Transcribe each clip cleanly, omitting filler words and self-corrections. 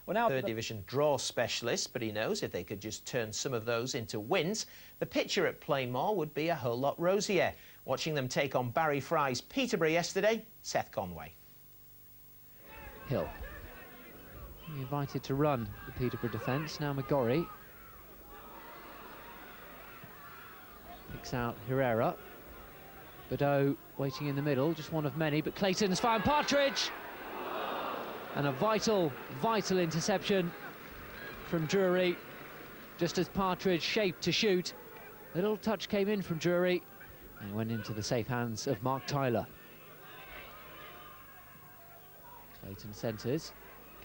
Well, now third division draw specialist, but he knows if they could just turn some of those into wins, the picture at Plainmoor would be a whole lot rosier. Watching them take on Barry Fry's Peterborough yesterday, Seth Conway. Hill. He invited to run the Peterborough defence. Now McGorry picks out Herrera. Badeau waiting in the middle, just one of many, but Clayton's found Partridge! And a vital interception from Drury, just as Partridge shaped to shoot. A little touch came in from Drury and went into the safe hands of Mark Tyler. Clayton centres.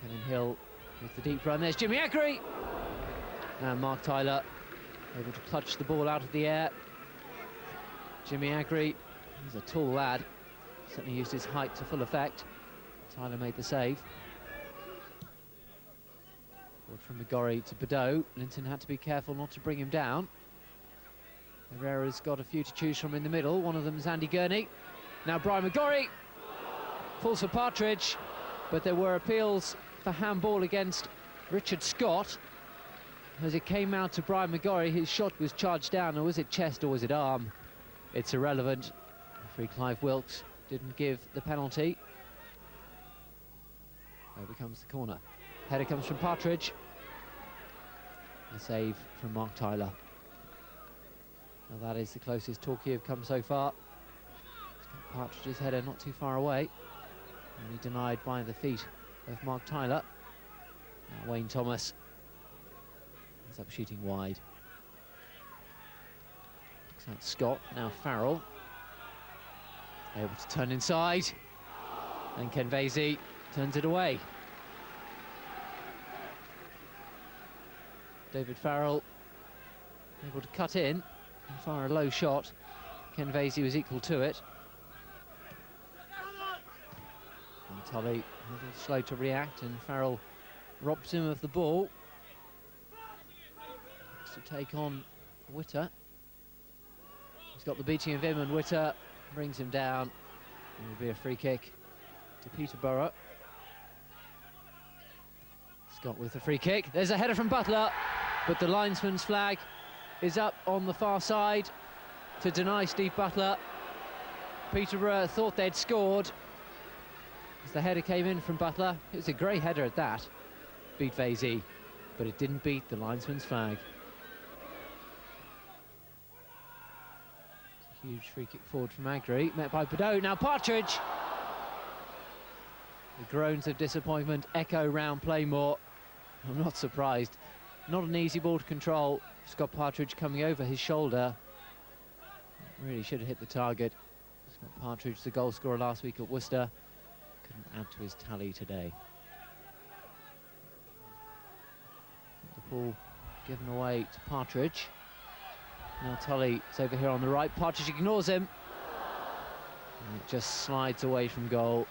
Kevin Hill with the deep run. There's Jimmy Agri! And Mark Tyler able to clutch the ball out of the air. Jimmy Agri, he's a tall lad, certainly used his height to full effect. Tyler made the save. Forward from McGorry to Badeau. Linton had to be careful not to bring him down. Herrera's got a few to choose from in the middle. One of them is Andy Gurney. Now Brian McGorry falls for Partridge, but there were appeals for handball against Richard Scott. As it came out to Brian McGorry, his shot was charged down, or was it chest or was it arm? It's irrelevant. Referee Clive Wilkes didn't give the penalty. Over comes the corner. Header comes from Partridge. The save from Mark Tyler. Now that is the closest Torquay have come so far. Partridge's header not too far away. Only denied by the feet of Mark Tyler. Now Wayne Thomas ends up shooting wide. Looks out Scott, now Farrell. Able to turn inside. And Ken Vasey turns it away. David Farrell able to cut in and fire a low shot. Ken Vasey was equal to it. And Tully a little slow to react, and Farrell robs him of the ball. Looks to take on Witter. He's got the beating of him, and Witter brings him down. It will be a free kick to Peterborough. Scott with the free kick. There's a header from Butler, but the linesman's flag is up on the far side to deny Steve Butler. Peterborough thought they'd scored as the header came in from Butler. It was a great header at that. Beat Vasey, but it didn't beat the linesman's flag. It's a huge free kick forward from Agri, met by Badeau. Now Partridge! The groans of disappointment echo round Plainmoor. I'm not surprised. Not an easy ball to control. Scott Partridge coming over his shoulder. Really should have hit the target. Scott Partridge, the goal scorer last week at Worcester, couldn't add to his tally today. The ball given away to Partridge. Now Tully is over here on the right. Partridge ignores him. And it just slides away from goal.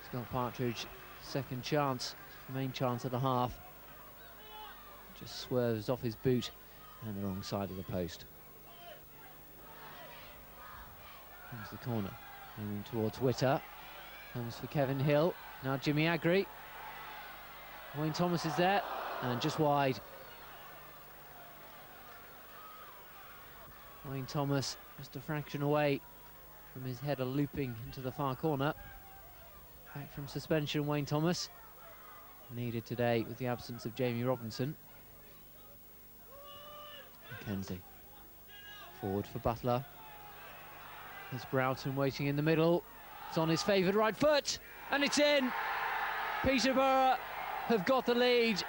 Scott Partridge, second chance, main chance of the half. Just swerves off his boot and the wrong side of the post. Comes the corner, moving towards Witter. Comes for Kevin Hill. Now Jimmy Agri. Wayne Thomas is there, and just wide. Wayne Thomas just a fraction away from his header looping into the far corner. Back from suspension, Wayne Thomas. Needed today with the absence of Jamie Robinson. Mackenzie. Forward for Butler. There's Broughton waiting in the middle. It's on his favoured right foot, and it's in! Peterborough have got the lead.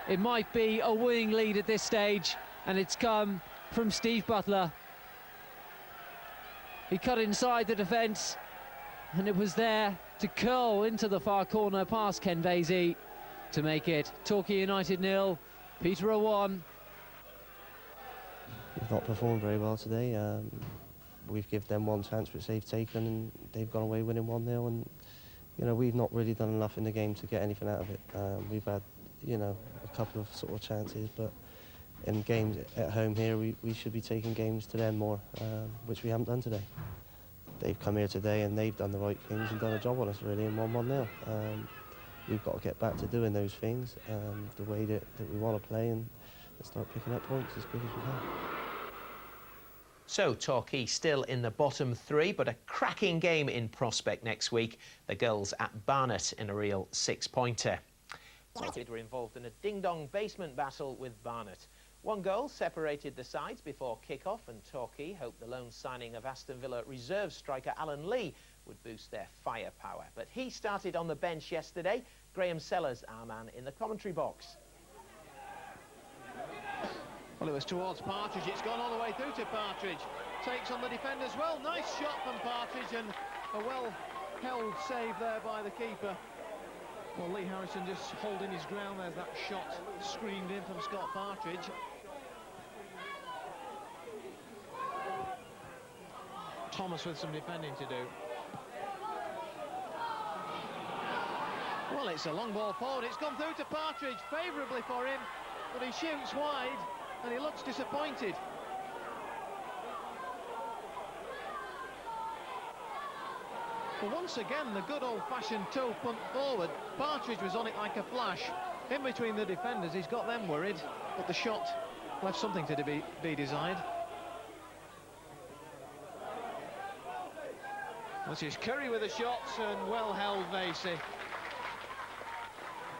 It might be a winning lead at this stage, and it's come from Steve Butler. He cut inside the defence, and it was there to curl into the far corner past Ken Vasey to make it Torquay United 0, Peterborough 1. We've not performed very well today. We've given them one chance which they've taken, and they've gone away winning 1-0, and you know, we've not really done enough in the game to get anything out of it. We've had, you know, a couple of sort of chances, but in games at home here, we should be taking games to them more, which we haven't done today. They've come here today and they've done the right things and done a job on us really, and won 1-0. we've got to get back to doing those things the way that we want to play, and start picking up points as quick as we can. So Torquay still in the bottom three, but a cracking game in prospect next week. The girls at Barnet in a real six-pointer. United were involved in a ding-dong basement battle with Barnet. One goal separated the sides before kick-off, and Torquay hoped the loan signing of Aston Villa reserve striker Alan Lee would boost their firepower. But he started on the bench yesterday. Graham Sellers, our man in the commentary box. Well, it was towards Partridge. It's gone all the way through to Partridge. Takes on the defenders well. Nice shot from Partridge, and a well-held save there by the keeper. Well, Lee Harrison just holding his ground. There's that shot screamed in from Scott Partridge. Thomas with some defending to do. Well, it's a long ball forward. It's gone through to Partridge favourably for him, but he shoots wide and he looks disappointed. Well, once again, the good old-fashioned toe punt forward. Partridge was on it like a flash. In between the defenders, he's got them worried, but the shot left something to be desired. This is Curry with the shots, and well held Vasey.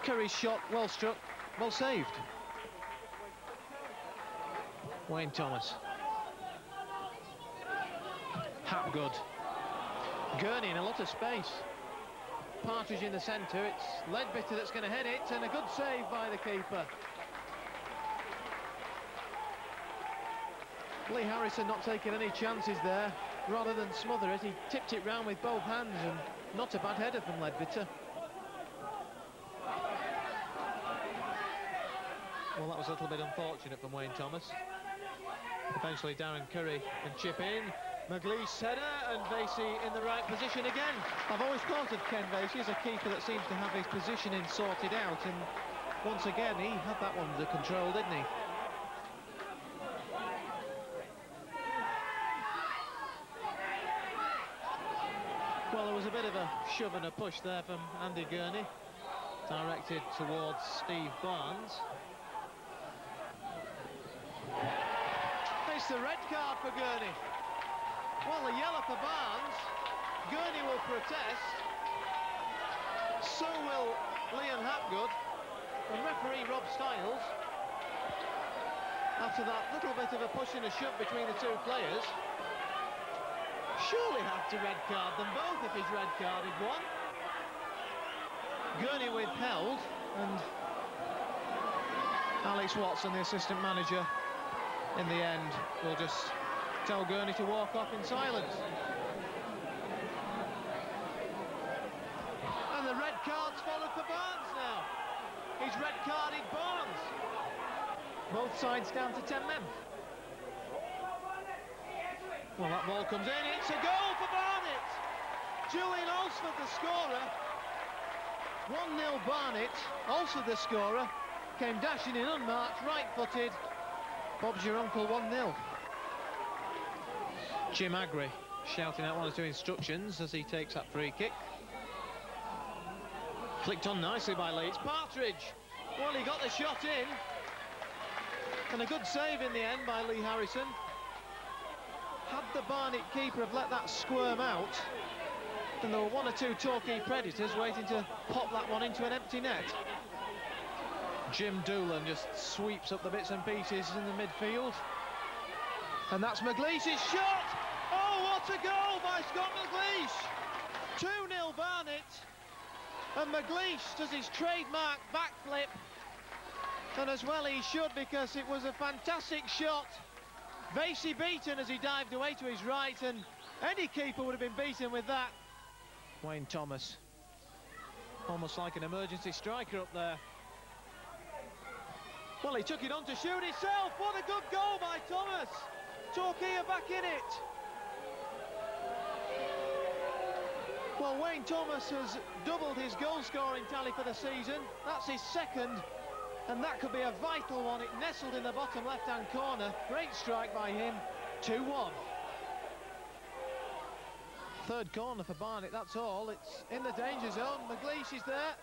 Curry's shot, well struck, well saved. Wayne Thomas. Hapgood. Gurney in a lot of space. Partridge in the centre. It's Leadbitter that's going to head it, and a good save by the keeper. Lee Harrison not taking any chances there. Rather than smother it, he tipped it round with both hands, and not a bad header from Leadbitter. Well, that was a little bit unfortunate from Wayne Thomas. Eventually Darren Curry can chip in. McLeish header, and Vasey in the right position again. I've always thought of Ken Vasey as a keeper that seems to have his positioning sorted out, and once again he had that one under control, didn't he? Well, there was a bit of a shove and a push there from Andy Gurney, directed towards Steve Barnes. It's the red card for Gurney. Well, the yellow for Barnes. Gurney will protest. So will Liam Hapgood. And referee Rob Stiles, after that little bit of a push and a shove between the two players, surely have to red card them both if he's red carded one. Gurney withheld, and Alex Watson, the assistant manager, in the end will just tell Gurney to walk off in silence. And the red card's followed for Barnes now. He's red carded Barnes. Both sides down to 10 men. Well, that ball comes in. It's a goal for Barnet. Julian Alsford, the scorer. 1-0 Barnet. Alsford, the scorer, came dashing in unmarked, right-footed. Bob's your uncle, 1-0. Jim Agri shouting out one or two instructions as he takes that free kick. Flicked on nicely by Lee. It's Partridge. Well, he got the shot in. And a good save in the end by Lee Harrison. Had the Barnet keeper have let that squirm out, then there were one or two Torquay predators waiting to pop that one into an empty net. Jim Doolan just sweeps up the bits and pieces in the midfield. And that's McLeish's shot! Oh, what a goal by Scott McLeish! 2-0 Barnet. And McLeish does his trademark backflip. And as well he should, because it was a fantastic shot. Vasey beaten as he dived away to his right, and any keeper would have been beaten with that. Wayne Thomas, almost like an emergency striker up there. Well, he took it on to shoot himself. What a good goal by Thomas. Torquay are back in it. Well, Wayne Thomas has doubled his goal-scoring tally for the season. That's his second, and that could be a vital one. It nestled in the bottom left-hand corner. Great strike by him. 2-1. Third corner for Barnet, that's all. It's in the danger zone. McLeish is there.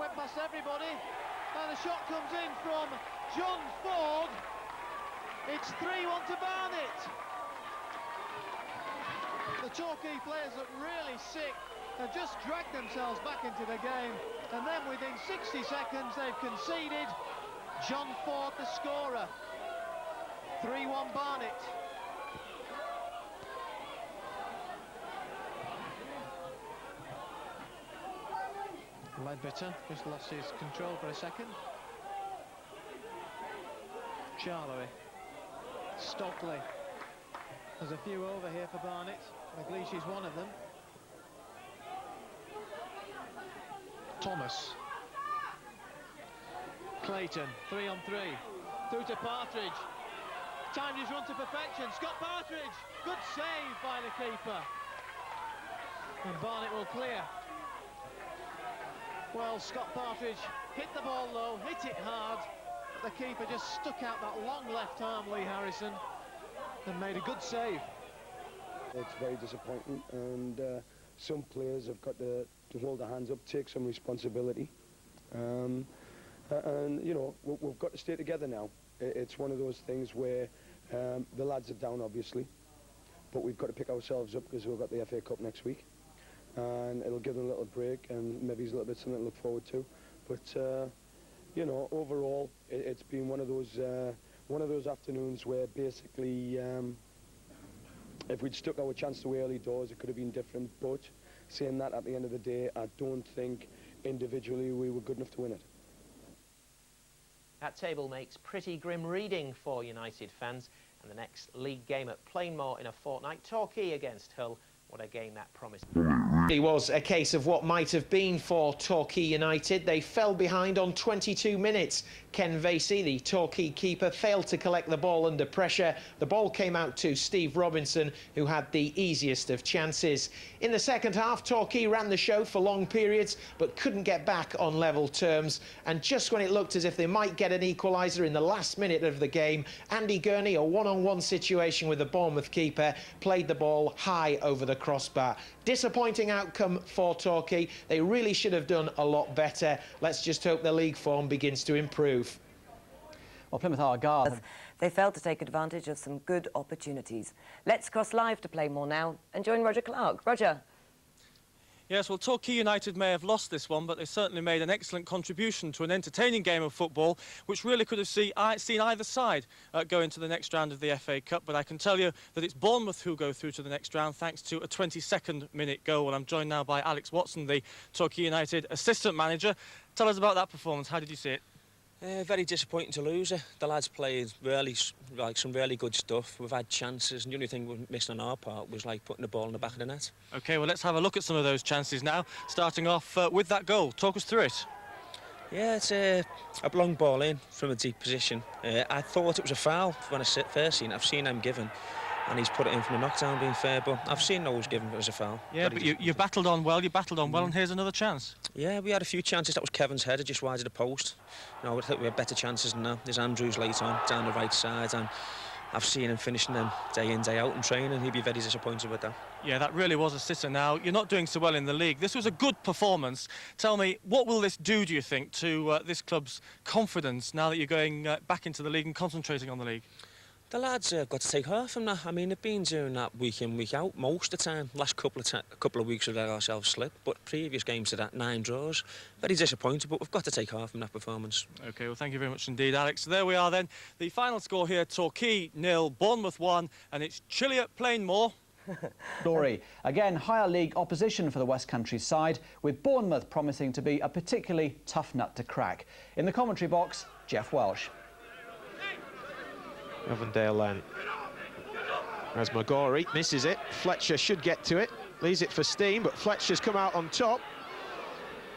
went past everybody, and the shot comes in from John Ford. It's 3-1 to Barnet. The Torquay players look really sick. They've just dragged themselves back into the game, and then within 60 seconds they've conceded. John Ford, the scorer. 3-1 Barnet. Ledbetter just lost his control for a second. Charlery. Stockley. There's a few over here for Barnet. McLeish is one of them. Thomas. Clayton, 3-on-3. Through to Partridge. Timed his run to perfection. Scott Partridge. Good save by the keeper. And Barnet will clear. Well, Scott Partridge hit the ball low, hit it hard. The keeper just stuck out that long left arm, Lee Harrison, and made a good save. It's very disappointing, and some players have got to hold their hands up, take some responsibility. And you know, we've got to stay together now. It's one of those things where the lads are down, obviously, but we've got to pick ourselves up because we've got the FA Cup next week. And it'll give them a little break, and maybe it's a little bit something to look forward to. But you know, overall, it's been one of those afternoons where basically, if we'd stuck our chance to early doors, it could have been different. But saying that, at the end of the day, I don't think individually we were good enough to win it. That table makes pretty grim reading for United fans, and the next league game at Plainmoor in a fortnight, Torquay against Hull. What a game that promised. It was a case of what might have been for Torquay United. They fell behind on 22 minutes. Ken Vasey, the Torquay keeper, failed to collect the ball under pressure. The ball came out to Steve Robinson, who had the easiest of chances. In the second half, Torquay ran the show for long periods, but couldn't get back on level terms. And just when it looked as if they might get an equaliser in the last minute of the game, Andy Gurney, a one-on-one situation with the Bournemouth keeper, played the ball high over the crossbar. Disappointing outcome for Torquay. They really should have done a lot better. Let's just hope their league form begins to improve. Well, Plymouth Argyle, they failed to take advantage of some good opportunities. Let's cross live to Plainmoor now and join Roger Clark. Roger. Yes, well, Torquay United may have lost this one, but they certainly made an excellent contribution to an entertaining game of football, which really could have seen either side go into the next round of the FA Cup. But I can tell you that it's Bournemouth who go through to the next round thanks to a 22nd minute goal. And I'm joined now by Alex Watson, the Torquay United assistant manager. Tell us about that performance. How did you see it? Very disappointing to lose it. The lads played some really good stuff. We've had chances, and the only thing we missed on our part was like putting the ball in the back of the net. OK, well, let's have a look at some of those chances now, starting off with that goal. Talk us through it. Yeah, it's a long ball in from a deep position. I thought it was a foul when I first seen it. I've seen them given, and he's put it in from a knockdown, being fair, but I've seen those given as a foul. Yeah, but you battled on well, and here's another chance. Yeah, we had a few chances. That was Kevin's header just wide of the post. You know, I think we had better chances than that. There's Andrews late on, down the right side, and I've seen him finishing them day in, day out in training. He'd be very disappointed with that. Yeah, that really was a sitter. Now, you're not doing so well in the league. This was a good performance. Tell me, what will this do you think, to this club's confidence now that you're going back into the league and concentrating on the league? The lads have got to take heart from that. I mean, they've been doing that week in, week out most of the time. Last couple of weeks we've let ourselves slip, but previous games to that, 9 draws. Very disappointed, but we've got to take heart from that performance. OK, well, thank you very much indeed, Alex. So there we are then. The final score here, Torquay 0, Bournemouth 1, and it's chilly at Plainmoor. Story. Again, higher league opposition for the West Country side, with Bournemouth promising to be a particularly tough nut to crack. In the commentary box, Jeff Welsh. Ovendale then. As Magori misses it, Fletcher should get to it, leaves it for Steen, but Fletcher's come out on top.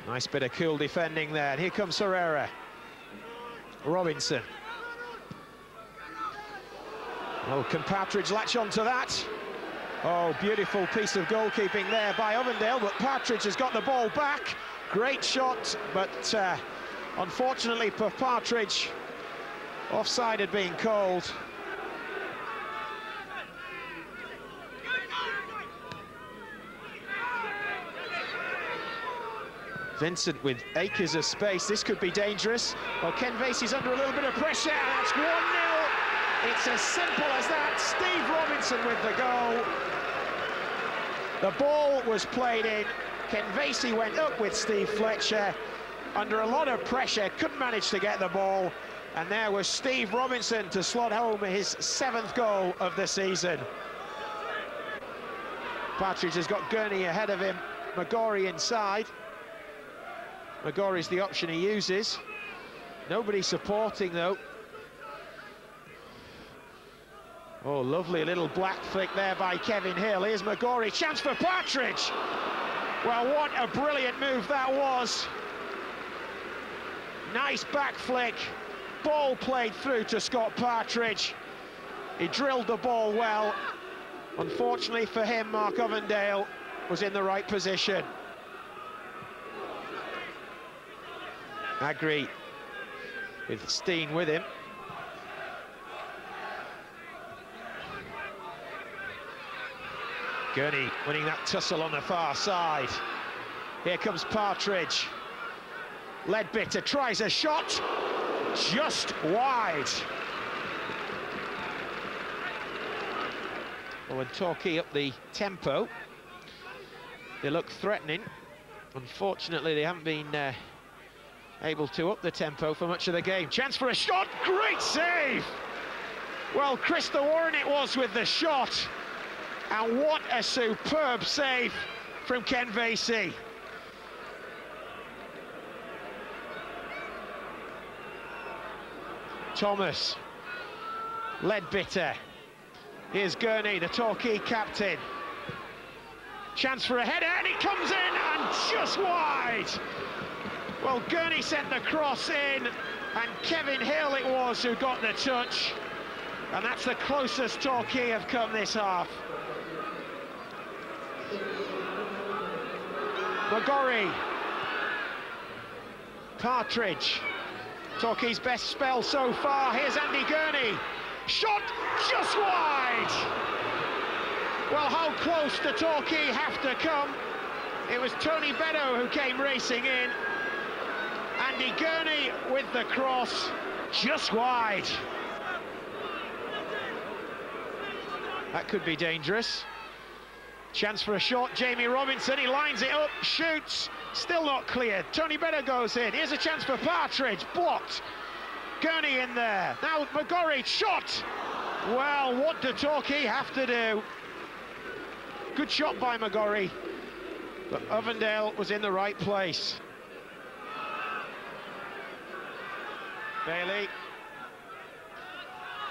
Nice bit of cool defending there, and here comes Herrera. Robinson. Oh, can Partridge latch on to that? Oh, beautiful piece of goalkeeping there by Ovendale, but Partridge has got the ball back. Great shot, but unfortunately for Partridge, offside had been called. Vincent with acres of space. This could be dangerous. Well, Ken Vasey's under a little bit of pressure, and that's 1-0. It's as simple as that. Steve Robinson with the goal. The ball was played in. Ken Vasey went up with Steve Fletcher under a lot of pressure, couldn't manage to get the ball, and there was Steve Robinson to slot home his 7th goal of the season. Partridge has got Gurney ahead of him, McGorry inside. McGorry's the option he uses. Nobody supporting though. Oh, lovely little black flick there by Kevin Hill. Here's McGorry, chance for Partridge. Well, what a brilliant move that was. Nice back flick. Ball played through to Scott Partridge. He drilled the ball well. Unfortunately for him, Mark Ovendale was in the right position. Agri with Steen with him. Gurney winning that tussle on the far side. Here comes Partridge. Ledbetter tries a shot, just wide. Well, when Torquay up the tempo, they look threatening. Unfortunately, they haven't been able to up the tempo for much of the game. Chance for a shot, great save! Well, Krista Warren it was with the shot. And what a superb save from Ken Vasey. Thomas, Ledbetter. Here's Gurney, the Torquay captain. Chance for a header, and it comes in, and just wide. Well, Gurney sent the cross in, and Kevin Hill it was who got the touch. And that's the closest Torquay have come this half. McGorry. Partridge. Torquay's best spell so far. Here's Andy Gurney. Shot just wide. Well, how close do Torquay have to come? It was Tony Beddoe who came racing in. Andy Gurney with the cross, just wide. That could be dangerous. Chance for a shot, Jamie Robinson, he lines it up, shoots, still not cleared. Tony Beddoe goes in, here's a chance for Partridge, blocked. Gurney in there, now McGorry, shot! Well, what do Torquay have to do? Good shot by McGorry, but Ovendale was in the right place. Bailey.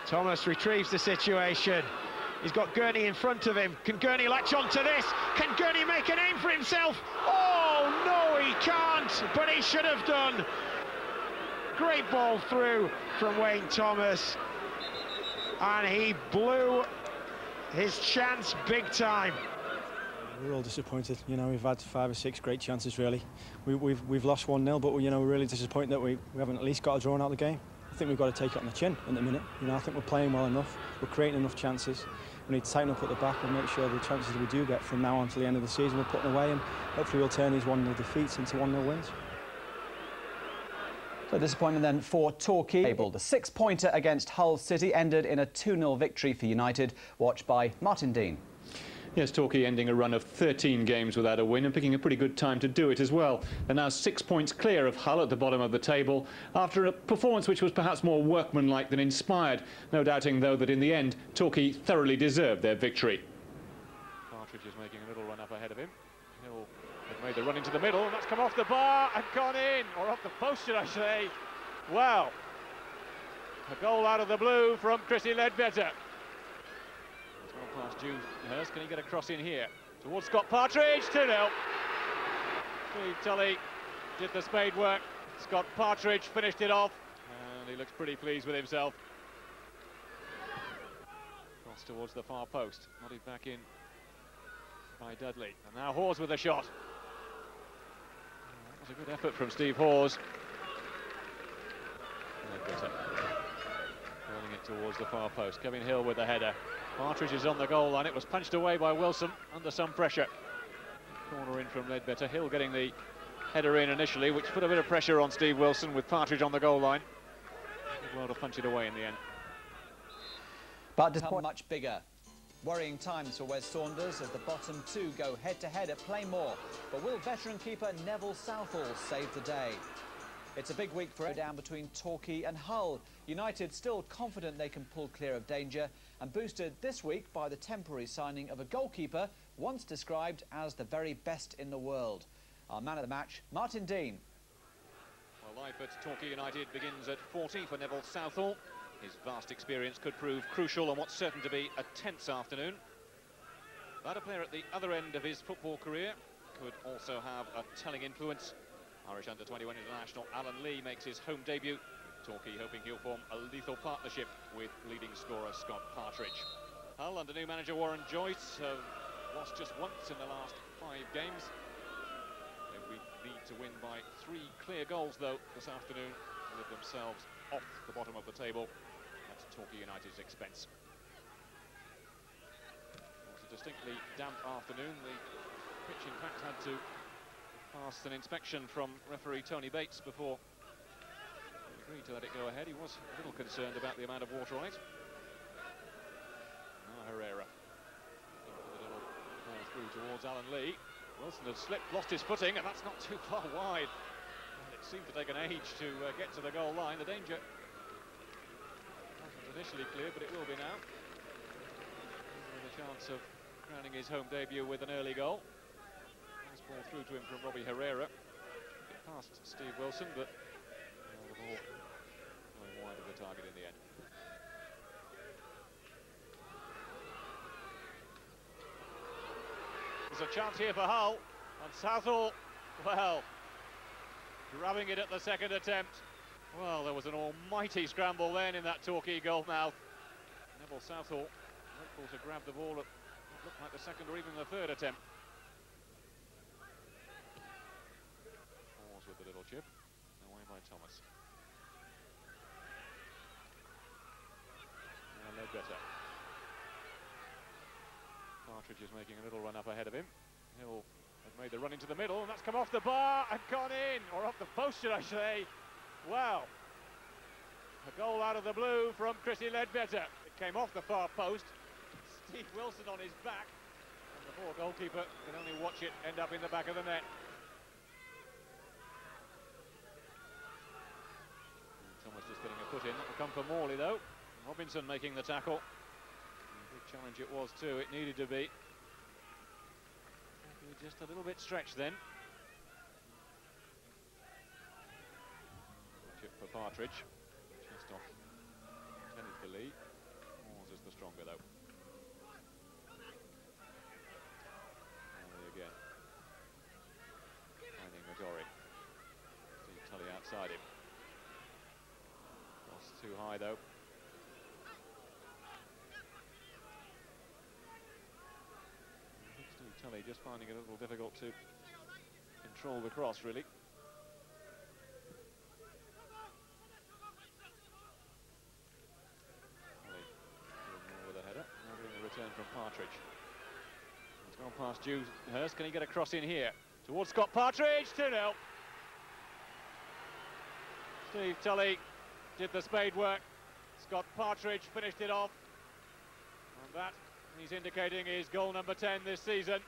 Thomas retrieves the situation. He's got Gurney in front of him. Can Gurney latch on to this? Can Gurney make a name for himself? Oh, no, he can't, but he should have done. Great ball through from Wayne Thomas. And he blew his chance big time. We're all disappointed. You know, we've had 5 or 6 great chances, really. We've lost 1-0, but you know, we're really disappointed that we haven't at least got a draw out of the game. I think we've got to take it on the chin in a minute. You know, I think we're playing well enough. We're creating enough chances. We need to tighten up at the back and make sure the chances that we do get from now on to the end of the season we're putting away, and hopefully we'll turn these 1-0 defeats into 1-0 wins. So disappointing then for Torquay. The 6-pointer against Hull City ended in a 2-0 victory for United, watched by Martin Dean. Yes, Torquay ending a run of 13 games without a win and picking a pretty good time to do it as well. They're now 6 points clear of Hull at the bottom of the table after a performance which was perhaps more workmanlike than inspired. No doubting, though, that in the end, Torquay thoroughly deserved their victory. Partridge is making a little run up ahead of him. Hill has made the run into the middle, and that's come off the bar and gone in, or off the post, should I say. Wow. A goal out of the blue from Chrissy Ledbetter. Past June Hurst, can he get a cross in here towards Scott Partridge? 2-0. Steve Tully did the spade work. Scott Partridge finished it off, and he looks pretty pleased with himself. Cross towards the far post, nodded back in by Dudley, and now Hawes with a shot. That was a good effort from Steve Hawes. Rolling it towards the far post. Kevin Hill with the header. Partridge is on the goal line. It was punched away by Wilson under some pressure. Corner in from Ledbetter. Hill getting the header in initially, which put a bit of pressure on Steve Wilson with Partridge on the goal line. Did well to punch it away in the end. But despite much bigger. Worrying times for Wes Saunders as the bottom two go head-to-head at Playmore. But will veteran keeper Neville Southall save the day? It's a big week for down between Torquay and Hull. United still confident they can pull clear of danger and boosted this week by the temporary signing of a goalkeeper once described as the very best in the world. Our man of the match, Martin Dean. Well, life at Torquay United begins at 40 for Neville Southall. His vast experience could prove crucial on what's certain to be a tense afternoon. But a player at the other end of his football career could also have a telling influence. Irish under-21 international Alan Lee makes his home debut. Torquay hoping he'll form a lethal partnership with leading scorer Scott Partridge. Hull under new manager Warren Joyce have lost just once in the last 5 games. They need to win by 3 clear goals though this afternoon to lift themselves off the bottom of the table at Torquay United's expense. It was a distinctly damp afternoon. The pitch in fact had to pass an inspection from referee Tony Bates before he agreed to let it go ahead. He was a little concerned about the amount of water on it. Now Herrera with a little ball through towards Alan Lee. Wilson has slipped, lost his footing, and that's not too far wide. And it seemed to take an age to get to the goal line. The danger wasn't initially clear, but it will be now. With a chance of crowning his home debut with an early goal. Ball through to him from Robbie Herrera. It passed Steve Wilson, but the ball going wide of the target in the end. There's a chance here for Hull, and Southall, well, grabbing it at the second attempt. Well, there was an almighty scramble then in that Torquay goal mouth. Neville Southall hopeful to grab the ball at what looked like the second or even the third attempt. With the little chip, away by Thomas. And Ledbetter. Partridge is making a little run up ahead of him. Hill has made the run into the middle, and that's come off the bar and gone in, or off the post, should I say. Wow. A goal out of the blue from Chrissy Ledbetter. It came off the far post. Steve Wilson on his back, and the poor goalkeeper can only watch it end up in the back of the net. Thomas just getting a foot in. That will come for Morley though. Robinson making the tackle. A big challenge it was too. It needed to be. Just a little bit stretched then. Chip for Partridge. Just off. Intended for Lee. Moores is the stronger though. Morley again. Finding McGorry. Steve Tully outside him. Too high though. Steve Tully just finding it a little difficult to control the cross really. Tully with a header. Now doing a return from Partridge. It's gone past Dewhurst. Can he get a cross in here? Towards Scott Partridge, 2-0. Steve Tully did the spade work. Scott Partridge finished it off. And that, he's indicating, is goal number 10 this season.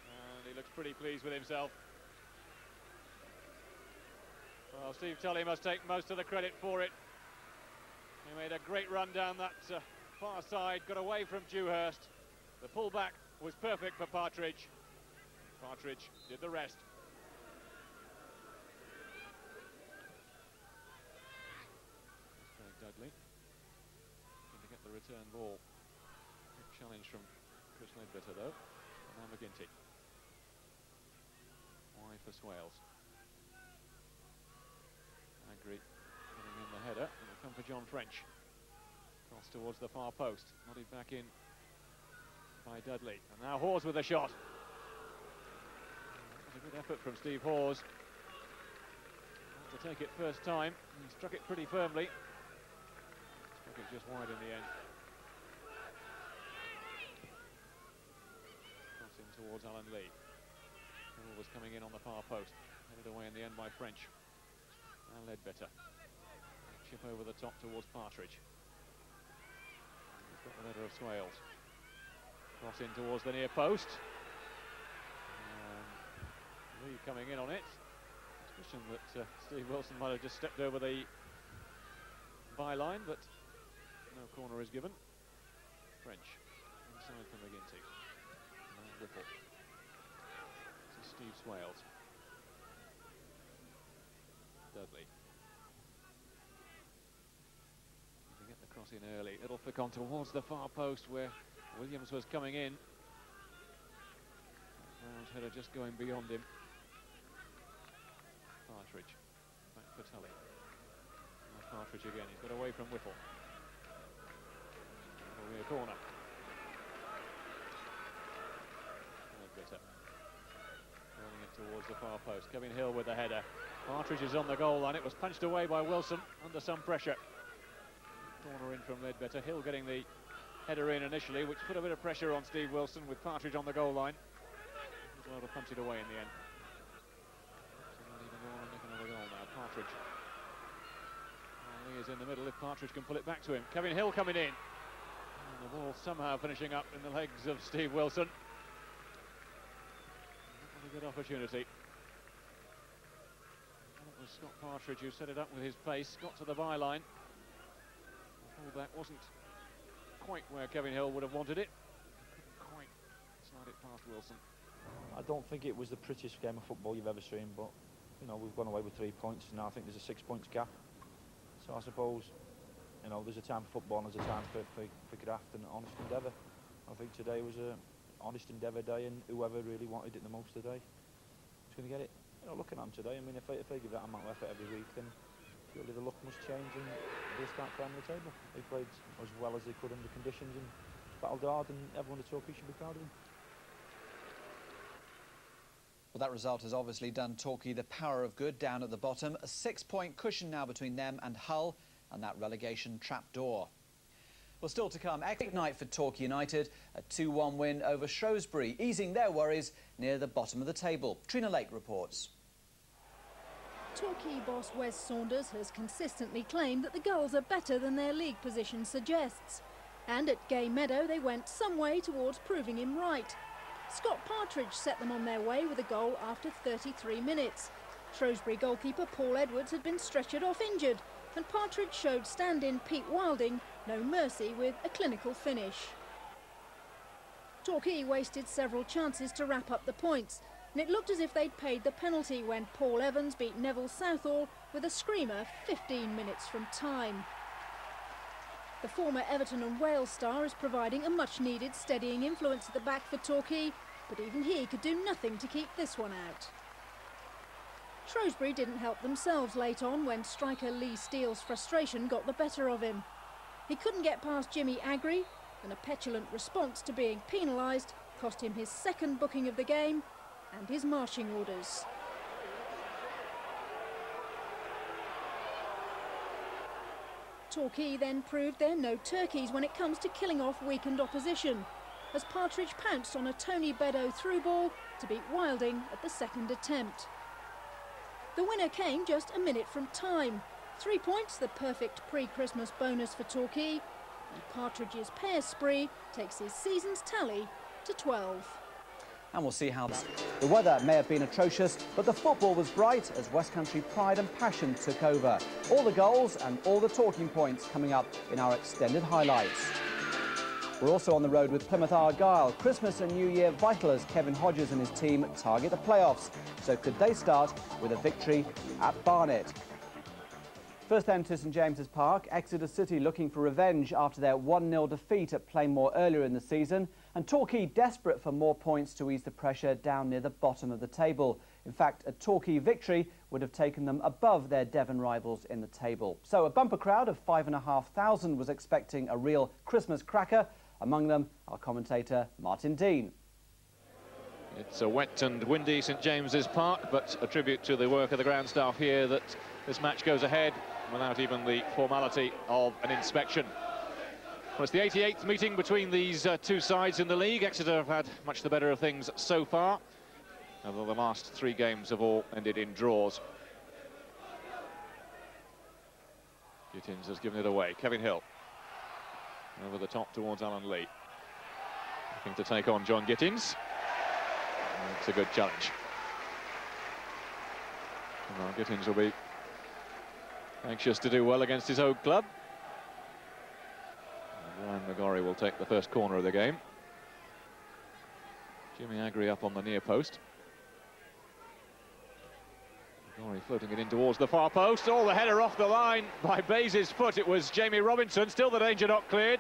And he looks pretty pleased with himself. Well, Steve Tully must take most of the credit for it. He made a great run down that far side, got away from Dewhurst. The pullback was perfect for Partridge. Partridge did the rest. Dudley looking to get the return ball. Good challenge from Chris Ledbetter though. And now McGinty. Wide for Swales. Agri getting in the header. It will come for John French. Cross towards the far post. Nodded back in by Dudley. And now Hawes with a shot. That was a good effort from Steve Hawes to take it first time. He struck it pretty firmly. Struck it just wide in the end. Crossing towards Alan Lee. Ball was coming in on the far post, headed away in the end by French. And Ledbetter. Chip over the top towards Partridge. He's got the letter of Swales. Cross in towards the near post. Lee coming in on it. Suspicion that Steve Wilson might have just stepped over the byline, but no corner is given. French inside from McGinty. And Whipple. This is Steve Swales. Dudley. To get the cross in early. It'll flick on towards the far post where Williams was coming in. Brown's header just going beyond him. Partridge. Back for Tully. There's Partridge again. He's got away from Whipple. It'll be a corner. Ledbetter. Rolling it towards the far post. Kevin Hill with the header. Partridge is on the goal line. It was punched away by Wilson under some pressure. Corner in from Ledbetter. Hill getting the header in initially, which put a bit of pressure on Steve Wilson with Partridge on the goal line. He was able to punch it away in the end. So not even going to nick another goal now. Partridge. Lee is in the middle if Partridge can pull it back to him. Kevin Hill coming in. And the ball somehow finishing up in the legs of Steve Wilson. That was a good opportunity. It was Scott Partridge who set it up with his pace, got to the byline. The fullback wasn't quite where Kevin Hill would have wanted it. Couldn't quite slide it past Wilson. I don't think it was the prettiest game of football you've ever seen, but you know, we've gone away with 3 points, and now I think there's a 6 points gap. So I suppose, you know, there's a time for football and there's a time for graft and honest endeavour. I think today was a honest endeavour day, and whoever really wanted it the most today was going to get it. You know, looking at them today, I mean, if they give that amount of effort every week, then surely the luck must change and they'll start climbing the table. They played as well as they could under conditions and battled hard, and everyone at Torquay should be proud of them. Well, that result has obviously done Torquay the power of good down at the bottom. A 6-point cushion now between them and Hull and that relegation trapdoor. Well, still to come, epic night for Torquay United, a 2-1 win over Shrewsbury, easing their worries near the bottom of the table. Trina Lake reports. Torquay boss Wes Saunders has consistently claimed that the Gulls are better than their league position suggests. And at Gay Meadow, they went some way towards proving him right. Scott Partridge set them on their way with a goal after 33 minutes. Shrewsbury goalkeeper Paul Edwards had been stretchered off injured, and Partridge showed stand-in Pete Wilding no mercy with a clinical finish. Torquay wasted several chances to wrap up the points, and it looked as if they'd paid the penalty when Paul Evans beat Neville Southall with a screamer 15 minutes from time. The former Everton and Wales star is providing a much-needed steadying influence at the back for Torquay, but even he could do nothing to keep this one out. Shrewsbury didn't help themselves late on when striker Lee Steele's frustration got the better of him. He couldn't get past Jimmy Agri, and a petulant response to being penalised cost him his second booking of the game and his marching orders. Torquay then proved they're no turkeys when it comes to killing off weakened opposition, as Partridge pounced on a Tony Beddoe through ball to beat Wilding at the second attempt. The winner came just a minute from time. 3 points, the perfect pre-Christmas bonus for Torquay, and Partridge's pair spree takes his season's tally to 12. And we'll see how the weather may have been atrocious, but the football was bright as West Country pride and passion took over. All the goals and all the talking points coming up in our extended highlights. We're also on the road with Plymouth Argyle. Christmas and New Year vital as Kevin Hodges and his team target the playoffs. So could they start with a victory at Barnet? First then to St James's Park. Exeter City looking for revenge after their 1-0 defeat at Plainmoor earlier in the season. And Torquay desperate for more points to ease the pressure down near the bottom of the table. In fact, a Torquay victory would have taken them above their Devon rivals in the table. So a bumper crowd of 5,500 was expecting a real Christmas cracker. Among them, our commentator Martin Dean. It's a wet and windy St James's Park, but a tribute to the work of the ground staff here that this match goes ahead without even the formality of an inspection. Well, it's the 88th meeting between these two sides in the league. Exeter have had much the better of things so far. Although the last 3 games have all ended in draws. Gittins has given it away. Kevin Hill over the top towards Alan Lee. Looking to take on John Gittins. It's a good challenge. Well, Gittins will be anxious to do well against his old club. And Ryan McGorry will take the first corner of the game. Jimmy Agri up on the near post. McGorry floating it in towards the far post. Oh, the header off the line by Bays' foot. It was Jamie Robinson. Still the danger not cleared.